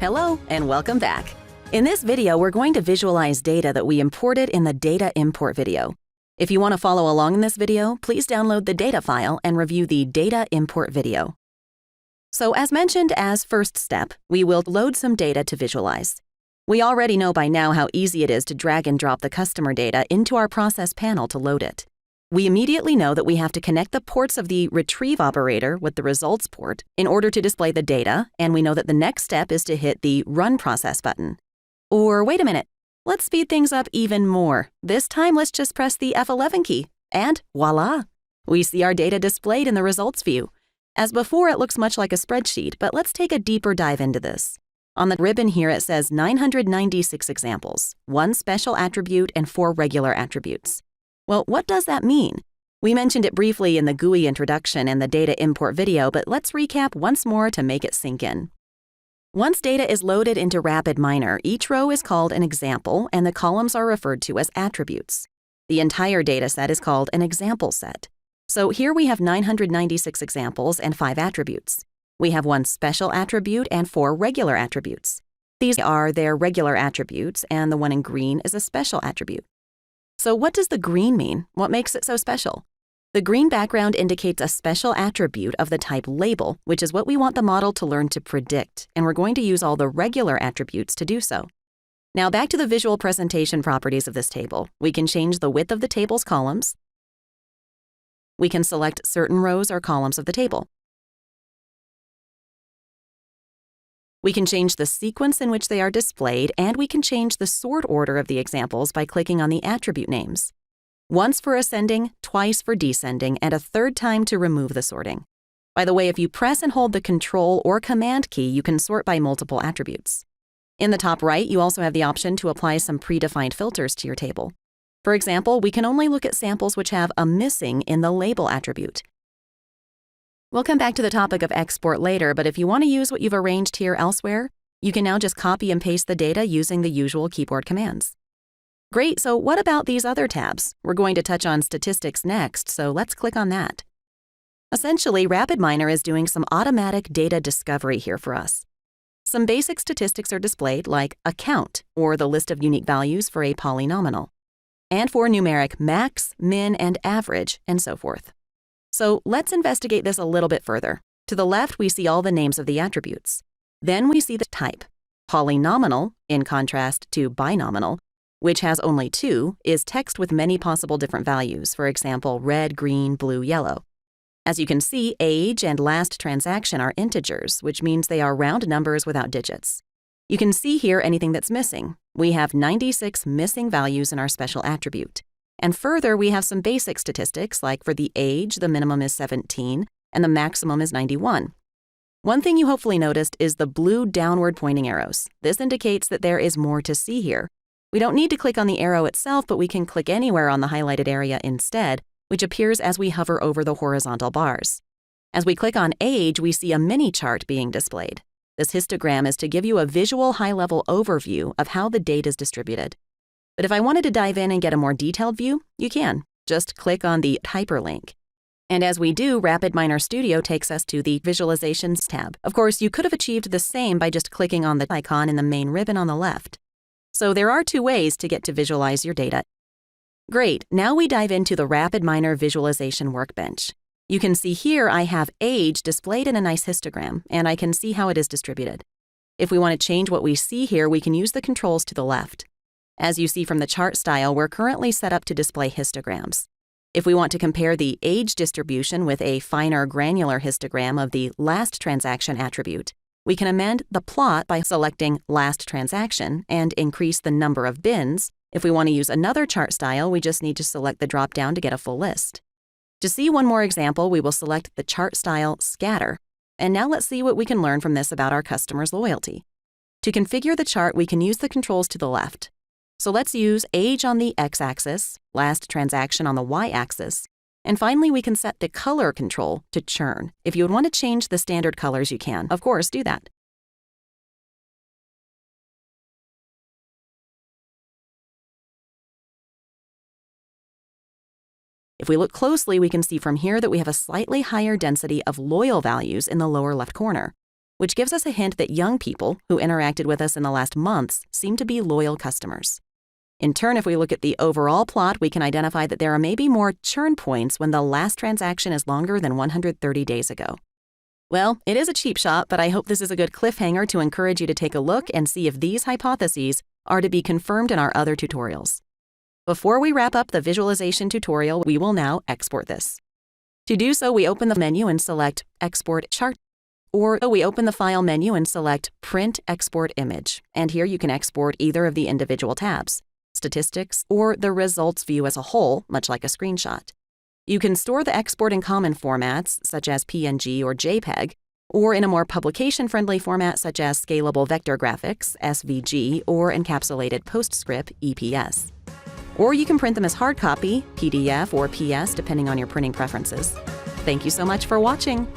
Hello and welcome back. In this video, we're going to visualize data that we imported in the data import video. If you want to follow along in this video, please download the data file and review the data import video. So as mentioned as first step, we will load some data to visualize. We already know by now how easy it is to drag and drop the customer data into our process panel to load it. We immediately know that we have to connect the ports of the retrieve operator with the results port in order to display the data, and we know that the next step is to hit the Run Process button. Or wait a minute, let's speed things up even more. This time, let's just press the F11 key, and voila! We see our data displayed in the results view. As before, it looks much like a spreadsheet, but let's take a deeper dive into this. On the ribbon here, it says 996 examples, 1 special attribute and 4 regular attributes. Well, what does that mean? We mentioned it briefly in the GUI introduction and the data import video, but let's recap once more to make it sink in. Once data is loaded into RapidMiner, each row is called an example and the columns are referred to as attributes. The entire data set is called an example set. So here we have 996 examples and 5 attributes. We have 1 special attribute and 4 regular attributes. These are their regular attributes, and the one in green is a special attribute. So what does the green mean? What makes it so special? The green background indicates a special attribute of the type label, which is what we want the model to learn to predict, and we're going to use all the regular attributes to do so. Now back to the visual presentation properties of this table. We can change the width of the table's columns. We can select certain rows or columns of the table. We can change the sequence in which they are displayed, and we can change the sort order of the examples by clicking on the attribute names. Once for ascending, twice for descending, and a third time to remove the sorting. By the way, if you press and hold the Control or Command key, you can sort by multiple attributes. In the top right, you also have the option to apply some predefined filters to your table. For example, we can only look at samples which have a missing in the label attribute. We'll come back to the topic of export later, but if you want to use what you've arranged here elsewhere, you can now just copy and paste the data using the usual keyboard commands. Great, so what about these other tabs? We're going to touch on statistics next, so let's click on that. Essentially, RapidMiner is doing some automatic data discovery here for us. Some basic statistics are displayed, like a count, or the list of unique values for a polynomial, and for numeric max, min, and average, and so forth. So let's investigate this a little bit further. To the left, we see all the names of the attributes. Then we see the type. Polynomial, in contrast to binominal, which has only 2, is text with many possible different values, for example, red, green, blue, yellow. As you can see, age and last transaction are integers, which means they are round numbers without digits. You can see here anything that's missing. We have 96 missing values in our special attribute. And further, we have some basic statistics, like for the age, the minimum is 17, and the maximum is 91. One thing you hopefully noticed is the blue downward pointing arrows. This indicates that there is more to see here. We don't need to click on the arrow itself, but we can click anywhere on the highlighted area instead, which appears as we hover over the horizontal bars. As we click on age, we see a mini chart being displayed. This histogram is to give you a visual high-level overview of how the data is distributed. But if I wanted to dive in and get a more detailed view, you can. Just click on the hyperlink. And as we do, RapidMiner Studio takes us to the Visualizations tab. Of course, you could have achieved the same by just clicking on the icon in the main ribbon on the left. So there are 2 ways to get to visualize your data. Great, now we dive into the RapidMiner Visualization Workbench. You can see here I have age displayed in a nice histogram, and I can see how it is distributed. If we want to change what we see here, we can use the controls to the left. As you see from the chart style, we're currently set up to display histograms. If we want to compare the age distribution with a finer granular histogram of the last transaction attribute, we can amend the plot by selecting last transaction and increase the number of bins. If we want to use another chart style, we just need to select the drop-down to get a full list. To see one more example, we will select the chart style scatter. And now let's see what we can learn from this about our customers' loyalty. To configure the chart, we can use the controls to the left. So let's use age on the x-axis, last transaction on the y-axis, and finally we can set the color control to churn. If you would want to change the standard colors, you can, of course, do that. If we look closely, we can see from here that we have a slightly higher density of loyal values in the lower left corner. which gives us a hint that young people who interacted with us in the last months seem to be loyal customers. In turn, if we look at the overall plot, we can identify that there are maybe more churn points when the last transaction is longer than 130 days ago. Well, it is a cheap shot, but I hope this is a good cliffhanger to encourage you to take a look and see if these hypotheses are to be confirmed in our other tutorials. Before we wrap up the visualization tutorial, we will now export this. To do so, we open the menu and select Export Chart, or we open the File menu and select Print Export Image, and here you can export either of the individual tabs, Statistics, or the results view as a whole, much like a screenshot. You can store the export in common formats, such as PNG or JPEG, or in a more publication-friendly format such as Scalable Vector Graphics, SVG, or Encapsulated PostScript, EPS. Or you can print them as hard copy, PDF, or PS, depending on your printing preferences. Thank you so much for watching!